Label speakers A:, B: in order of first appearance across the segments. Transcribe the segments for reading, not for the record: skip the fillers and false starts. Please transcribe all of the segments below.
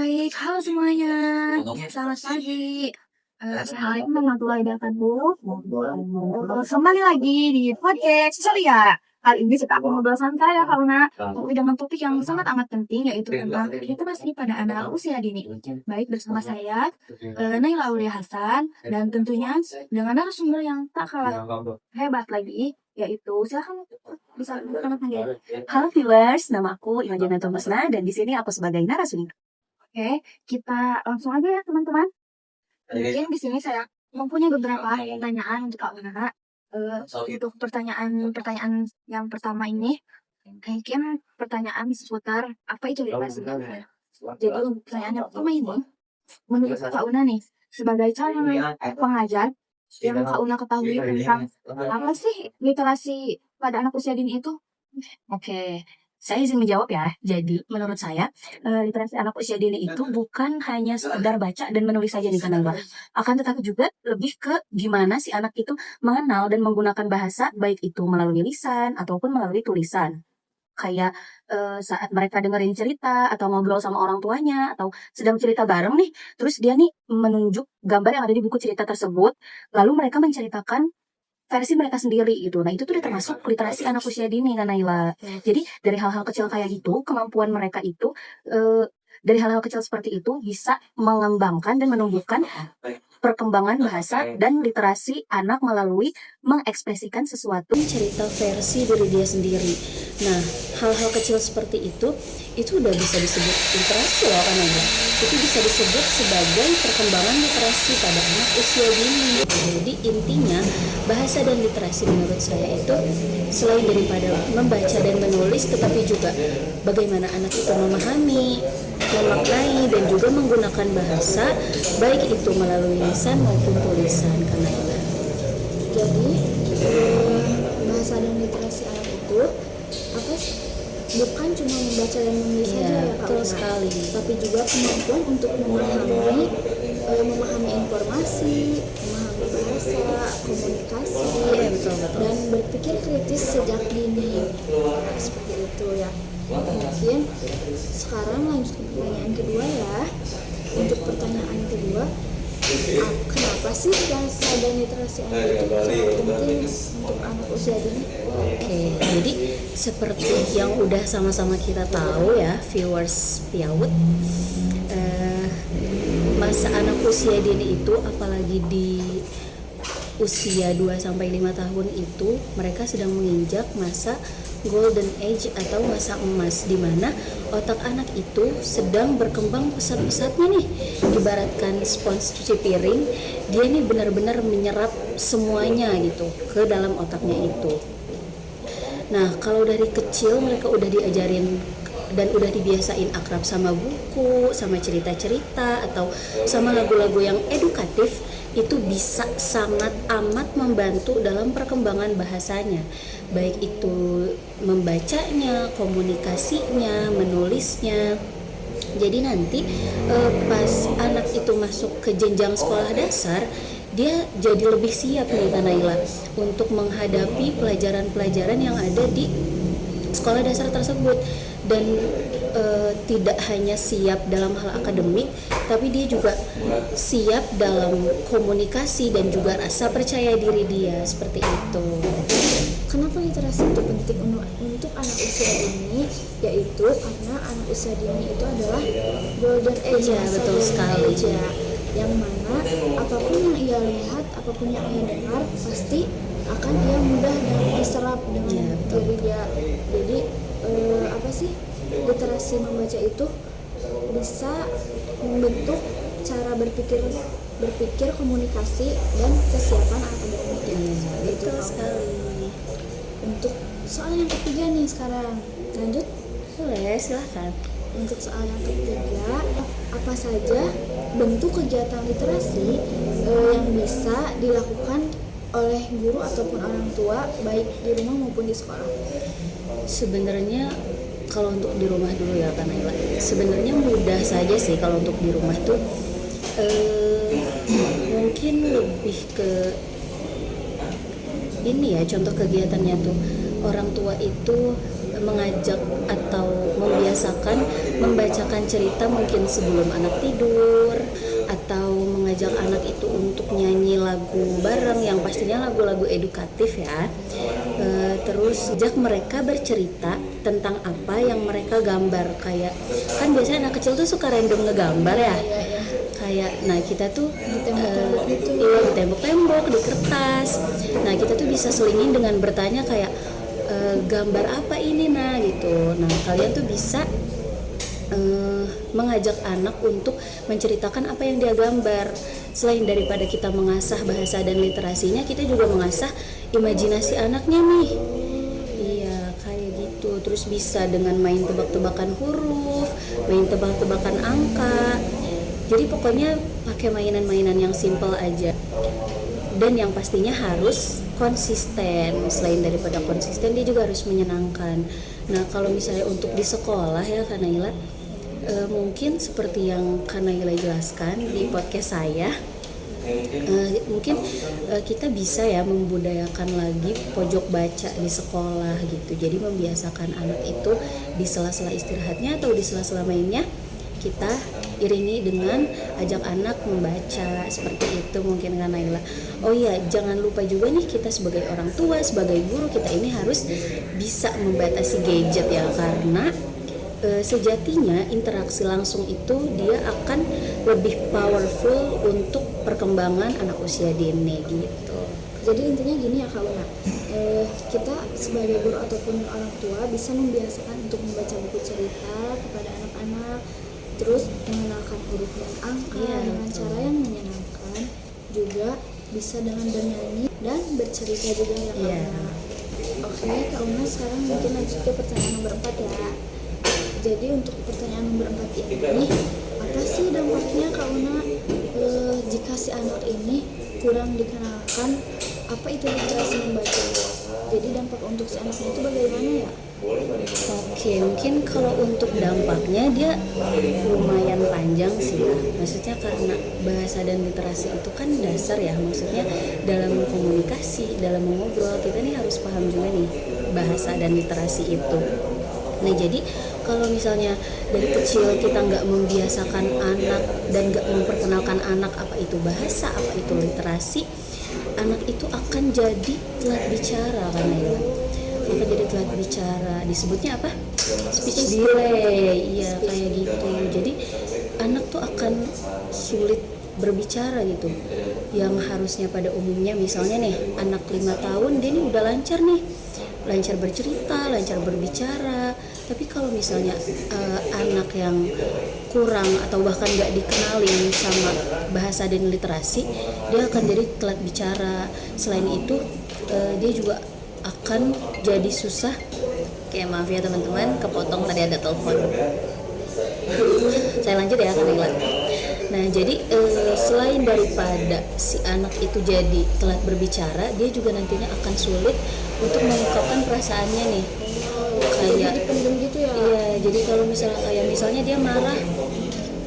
A: Baik, halo semuanya. Selamat pagi. Assalamualaikum warahmatullahi wabarakatuh. Kembali lagi di podcast Ceria. Kali ini kita akan ngobrol santai ya karena dengan topik yang sangat amat penting yaitu tentang literasi pada anak usia dini. Baik bersama saya Naila Aulia Hasan dan tentunya dengan narasumber yang tak kalah hebat lagi yaitu silakan bisa perkenalkan panggil.
B: Halo viewers, nama aku Imajana Thomasna dan di sini aku sebagai narasumber.
A: Oke, kita langsung aja ya teman-teman. Mungkin di sini saya mempunyai beberapa pertanyaan untuk Kak Una. Untuk pertanyaan yang pertama ini, mungkin pertanyaan seputar apa itu literasi. Jadi untuk pertanyaan yang pertama ini, menurut Kak Una nih, sebagai calon pengajar, yang Kak Una ketahui tentang apa sih literasi pada anak usia dini itu?
B: Oke, saya izin menjawab ya. Jadi menurut saya literasi anak usia dini itu bukan hanya sekedar baca dan menulis saja nih kan Mbak. Akan tetapi juga lebih ke gimana si anak itu mengenal dan menggunakan bahasa baik itu melalui lisan ataupun melalui tulisan. Kayak saat mereka dengerin cerita atau ngobrol sama orang tuanya atau sedang cerita bareng nih, terus dia nih menunjuk gambar yang ada di buku cerita tersebut, lalu mereka menceritakan versi mereka sendiri gitu. Nah, itu tuh udah termasuk literasi anak usia dini kan Naila. Jadi dari hal-hal kecil kayak gitu, kemampuan mereka itu dari hal-hal kecil seperti itu bisa mengembangkan dan menumbuhkan perkembangan bahasa dan literasi anak melalui mengekspresikan sesuatu cerita versi dari dia sendiri. Nah, hal-hal kecil seperti itu udah bisa disebut literasi loh kan Naila. Itu bisa disebut sebagai perkembangan literasi pada anak usia dini. Jadi intinya bahasa dan literasi menurut saya itu selain daripada membaca dan menulis, tetapi juga bagaimana anak itu memahami, memaknai dan juga menggunakan bahasa baik itu melalui lisan maupun tulisan karena itu.
C: Jadi bahasa dan literasi anak itu apa sih? Bukan cuma membaca dan menulis saja ya Kak
B: betul
C: Una,
B: sekali.
C: tapi juga kemampuan untuk memahami informasi, memahami bahasa, komunikasi,
B: Betul.
C: dan berpikir kritis sejak dini. Seperti itu ya. Mungkin sekarang lanjut ke pertanyaan kedua ya. Untuk pertanyaan kedua, kenapa sih bahasa dan literasi anak itu sangat penting untuk anak usia dini?
B: Oke, jadi seperti yang udah sama-sama kita tahu ya, viewers Piawut, masa anak usia dini itu apalagi di usia 2-5 tahun itu mereka sedang menginjak masa golden age atau masa emas di mana otak anak itu sedang berkembang pesat-pesatnya nih. Ibaratkan spons cuci piring, dia nih benar-benar menyerap semuanya gitu ke dalam otaknya itu. Nah, kalau dari kecil mereka udah diajarin dan udah dibiasain akrab sama buku, sama cerita-cerita atau sama lagu-lagu yang edukatif, itu bisa sangat amat membantu dalam perkembangan bahasanya, baik itu membacanya, komunikasinya, menulisnya. Jadi nanti pas anak itu masuk ke jenjang sekolah dasar, dia jadi lebih siap nih Naila untuk menghadapi pelajaran-pelajaran yang ada di sekolah dasar tersebut dan tidak hanya siap dalam hal akademik, tapi dia juga siap dalam komunikasi dan juga rasa percaya diri dia seperti itu.
C: Kenapa literasi itu penting untuk anak usia dini? Yaitu karena anak usia dini itu adalah golden age,
B: Ya, betul sekali.
C: age ya, yang mana apapun yang ia lihat, apapun yang ia dengar, pasti akan ia mudah dan diserap dengan diri dia. Jadi apa sih, literasi membaca itu bisa membentuk cara berpikir, komunikasi dan kesiapan akademik.
B: Betul sekali.
C: Untuk soal yang ketiga nih sekarang, lanjut.
B: Boleh, silahkan.
C: Untuk soal yang ketiga, apa saja bentuk kegiatan literasi yang bisa dilakukan oleh guru ataupun orang tua baik di rumah maupun di sekolah?
B: Sebenarnya kalau untuk di rumah dulu ya Kak Naila, sebenarnya mudah saja sih kalau untuk di rumah tuh mungkin lebih ke ini ya, contoh kegiatannya tuh orang tua itu mengajak atau membiasakan membacakan cerita mungkin sebelum anak tidur, atau mengajak anak itu untuk nyanyi lagu bareng yang pastinya lagu-lagu edukatif ya. Terus sejak mereka bercerita tentang apa yang mereka gambar, kayak kan biasanya anak kecil tuh suka random ngegambar ya, kayak nah kita tuh
C: Di tembok-tembok gitu.
B: iya di tembok-tembok, di kertas. Nah kita tuh bisa selingin dengan bertanya kayak gambar apa ini nah gitu. Nah kalian tuh bisa mengajak anak untuk menceritakan apa yang dia gambar. Selain daripada kita mengasah bahasa dan literasinya, kita juga mengasah imajinasi anaknya nih. Iya kayak gitu. Terus bisa dengan main tebak-tebakan huruf, main tebak-tebakan angka. Jadi pokoknya pakai mainan-mainan yang simple aja. Dan yang pastinya harus konsisten. Selain daripada konsisten, dia juga harus menyenangkan. Nah kalau misalnya untuk di sekolah ya Kak Naila, mungkin seperti yang Kak Naila jelaskan di podcast saya, mungkin kita bisa ya membudayakan lagi pojok baca di sekolah gitu. Jadi membiasakan anak itu di sela-sela istirahatnya atau di sela-sela mainnya kita iringi dengan ajak anak membaca, seperti itu mungkin Kak Naila. Oh iya, jangan lupa juga nih kita sebagai orang tua, sebagai guru, kita ini harus bisa membatasi gadget ya, karena sejatinya interaksi langsung itu dia akan lebih powerful untuk perkembangan anak usia dini gitu.
C: Jadi intinya gini ya Kak Una, kita sebagai guru ataupun orang tua bisa membiasakan untuk membaca buku cerita kepada anak-anak, terus mengenalkan huruf dan angka dengan cara yang menyenangkan, juga bisa dengan bernyanyi dan bercerita juga ya Kak Una. Oke Kak Una, sekarang mungkin lanjut ke pertanyaan nomor 4 ya. Jadi untuk pertanyaan nomor 4 ini, apa sih dampaknya Kak Una jika si anak ini kurang dikenalkan apa itu literasi membaca? Jadi dampak untuk si anaknya itu bagaimana ya?
B: Oke, mungkin kalau untuk dampaknya dia lumayan panjang sih ya. Maksudnya karena bahasa dan literasi itu kan dasar ya. Maksudnya dalam komunikasi, dalam mengobrol, kita nih harus paham juga nih bahasa dan literasi itu. Nah jadi kalau misalnya dari kecil kita nggak membiasakan anak dan nggak memperkenalkan anak apa itu bahasa, apa itu literasi, anak itu akan jadi telat bicara kan ya. Akan jadi telat bicara, disebutnya apa? Speech delay. Iya kayak gitu. Jadi anak tuh akan sulit berbicara gitu. Yang harusnya pada umumnya misalnya nih anak 5 tahun dia nih udah lancar nih, lancar bercerita, lancar berbicara. Tapi kalau misalnya anak yang kurang atau bahkan nggak dikenalin sama bahasa dan literasi, dia akan jadi telat bicara. Selain itu dia juga akan jadi susah. Kayak maaf ya teman-teman, kepotong tadi ada telepon. Saya lanjut ya Kak Naila. Nah jadi selain daripada si anak itu jadi telat berbicara, dia juga nantinya akan sulit untuk mengungkapkan perasaannya nih. Kayak
C: Dipendam gitu ya?
B: iya, jadi kalau misalnya dia marah,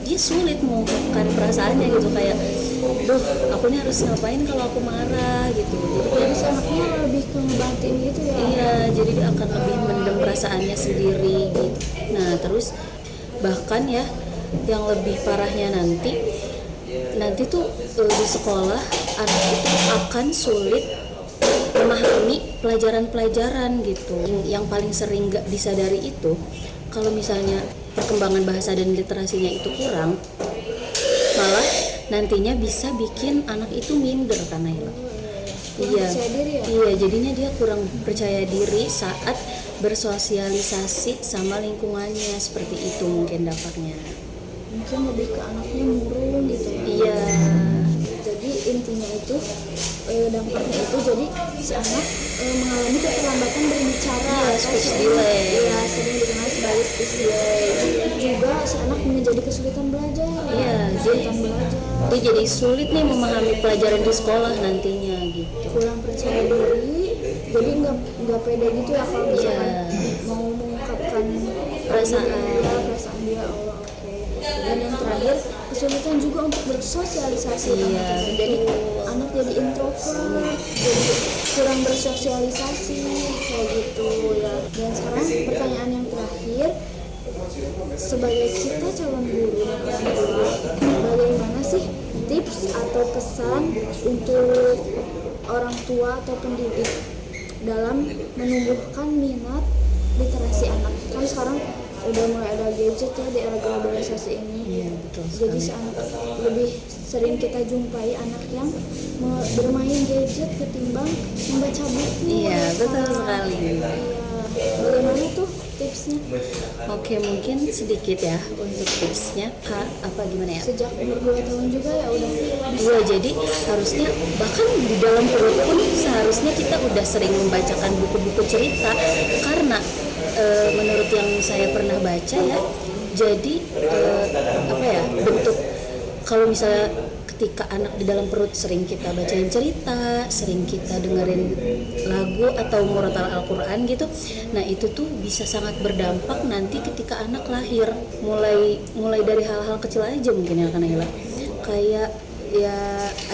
B: dia sulit mengungkapkan perasaannya gitu, kayak duh aku nih harus ngapain kalau aku marah gitu. Jadi
C: Si anaknya lebih ke ngebatin gitu ya?
B: iya, jadi dia akan lebih mendem perasaannya sendiri gitu. Nah terus bahkan ya yang lebih parahnya nanti tuh di sekolah anak itu akan sulit memahami pelajaran-pelajaran gitu. Yang paling sering gak disadari itu kalau misalnya perkembangan bahasa dan literasinya itu kurang, malah nantinya bisa bikin anak itu minder karena ya. Iya,
C: percaya diri ya?
B: iya, jadinya dia kurang percaya diri saat bersosialisasi sama lingkungannya, seperti itu mungkin dampaknya.
C: Mungkin lebih ke anaknya murung gitu ya?
B: Iya,
C: Jadi intinya itu dampaknya itu jadi si anak mengalami keterlambatan berbicara
B: Iya,
C: atau
B: speech delay.
C: Iya, sering dikenal sebagai speech delay. Juga si anak menjadi kesulitan belajar.
B: Iya,
C: Kesulitan belajar.
B: dia jadi sulit nih memahami pelajaran di sekolah nantinya gitu.
C: Kurang percaya diri. Jadi nggak pede gitu ya kalau misalkan
B: Iya.
C: mau mengungkapkan
B: Perasaan.
C: perasaan dia. Oh, oke. Dan yang terakhir kesulitan juga untuk bersosialisasi.
B: Iya,
C: Jadi anak jadi introvert, jadi kurang bersosialisasi kayak gitu. sekarang pertanyaan yang terakhir, sebagai kita calon guru dan orang tua, bagaimana sih tips atau pesan untuk orang tua atau pendidik dalam menumbuhkan minat literasi anak? Kan sekarang udah mulai ada gadget ya di era globalisasi ini.
B: Iya, betul
C: Jadi si anak lebih sering kita jumpai anak yang bermain gadget ketimbang membaca buku.
B: Iya, betul
C: Sekarang.
B: sekali.
C: Iya. Bagaimana tuh tipsnya?
B: Oke, mungkin sedikit ya untuk tipsnya. Kak, apa gimana ya?
C: Sejak umur 2 tahun juga ya udah
B: Iya, jadi harusnya bahkan di dalam perut pun seharusnya kita udah sering membacakan buku-buku cerita, karena menurut yang saya pernah baca ya, jadi apa ya, bentuk kalau misalnya ketika anak di dalam perut sering kita bacain cerita, sering kita dengerin lagu atau murotal Al-Quran gitu, nah itu tuh bisa sangat berdampak nanti ketika anak lahir, mulai dari hal-hal kecil aja mungkin ya Kanayla, kayak ya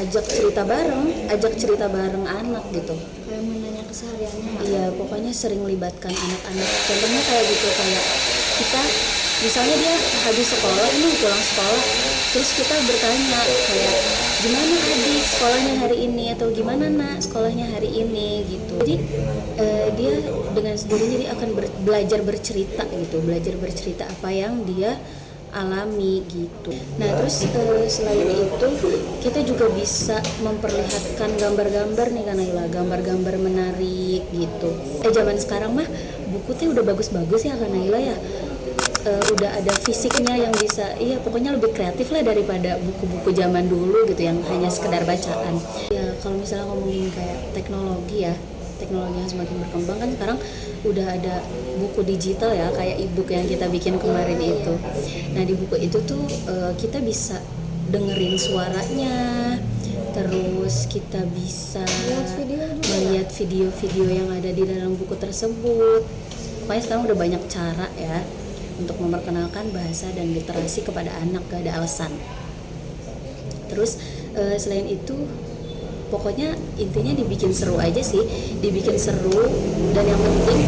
B: ajak cerita bareng anak gitu.
C: kayak menanya kesehariannya.
B: Iya, pokoknya sering libatkan anak-anak. Contohnya kayak gitu, kayak kita misalnya dia habis sekolah, ini pulang sekolah, terus kita bertanya kayak gimana adik sekolahnya hari ini, atau gimana nak sekolahnya hari ini gitu. Jadi dia dengan sendirinya dia akan belajar bercerita gitu, belajar bercerita apa yang dia alami gitu. Nah terus selain itu kita juga bisa memperlihatkan gambar-gambar nih Kanayla, gambar-gambar menarik gitu. Zaman sekarang mah buku tuh udah bagus-bagus ya Kanayla ya. Udah ada fisiknya yang bisa, iya pokoknya lebih kreatif lah daripada buku-buku zaman dulu gitu yang hanya sekedar bacaan. Ya kalau misalnya ngomongin kayak teknologi ya, teknologi yang semakin berkembang kan sekarang udah ada buku digital ya, kayak e-book yang kita bikin kemarin itu. Nah di buku itu tuh kita bisa dengerin suaranya, terus kita bisa melihat video-video yang ada di dalam buku tersebut. Pokoknya sekarang udah banyak cara ya untuk memperkenalkan bahasa dan literasi kepada anak, gak ada alasan. Terus selain itu pokoknya intinya dibikin seru aja sih, dibikin seru, dan yang penting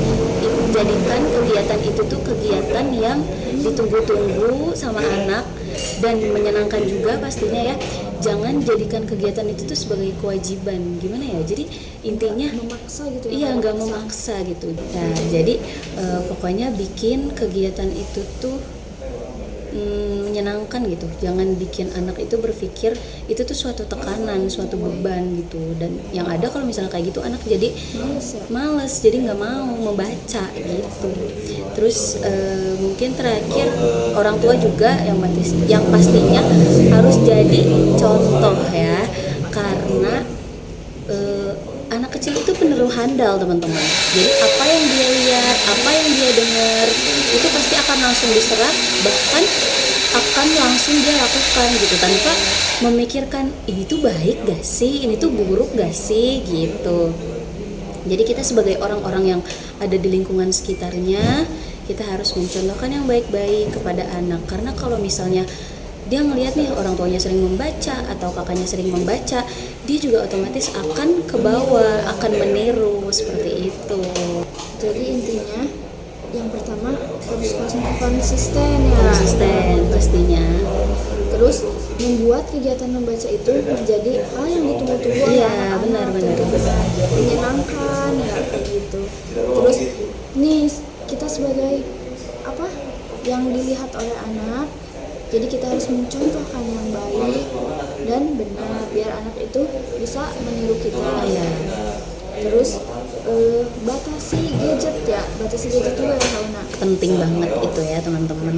B: jadikan kegiatan itu tuh kegiatan yang ditunggu-tunggu sama anak dan menyenangkan juga pastinya ya. Jangan jadikan kegiatan itu tuh sebagai kewajiban, gimana ya, jadi intinya
C: memaksa gitu ya.
B: Iya, nggak memaksa gitu. Nah jadi pokoknya bikin kegiatan itu tuh menyenangkan gitu. Jangan bikin anak itu berpikir itu tuh suatu tekanan, suatu beban gitu. Dan yang ada kalau misalnya kayak gitu anak jadi males, jadi nggak mau membaca gitu. Terus mungkin terakhir orang tua juga yang pastinya harus jadi contoh ya, karena anak kecil itu penerus handal teman-teman. Jadi apa yang dia lihat, apa yang dia dengar itu pasti akan langsung diserap, bahkan akan langsung dia lakukan gitu tanpa memikirkan ini tuh baik gak sih, ini tuh buruk gak sih gitu. Jadi kita sebagai orang-orang yang ada di lingkungan sekitarnya, kita harus mencontohkan yang baik-baik kepada anak. Karena kalau misalnya dia ngelihat nih orang tuanya sering membaca atau kakaknya sering membaca, dia juga otomatis akan ke bawah, akan meniru seperti itu.
C: Jadi intinya yang pertama harus konsisten ya.
B: Konsisten pastinya.
C: Terus membuat kegiatan membaca itu menjadi hal yang ditunggu-tunggu oleh
B: Iya,
C: anak-anak.
B: benar.
C: Menyenangkan ya kayak gitu. Terus nih kita sebagai apa yang dilihat oleh anak, jadi kita harus mencontohkan yang baik dan benar biar anak itu bisa meniru kita.
B: Iya.
C: Terus batasi gadget juga ya Sauna.
B: Penting banget itu ya teman-teman.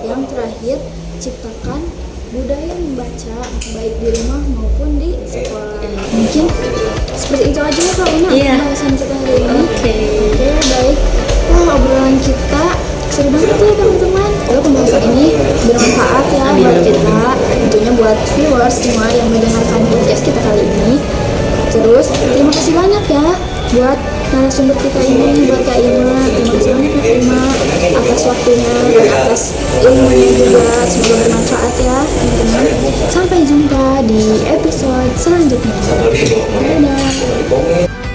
C: Yang terakhir, ciptakan budaya membaca baik di rumah maupun di sekolah. Mungkin seperti itu aja ya Sauna pembahasan kita hari ini. Oke, baik. Wah, obrolan kita seru banget ya teman-teman. Kalau pembahasan ini bermanfaat ya buat kita, tentunya buat viewers semua yang mendengarkan podcast kita kali ini. Terus terima kasih banyak ya buat narasumber kita ini, buat Kak Ima. Terima kasih banyak Kak Ima atas waktunya dan atas ilmunya juga. Semoga bermanfaat ya teman-teman. Sampai jumpa di episode selanjutnya. Dadah.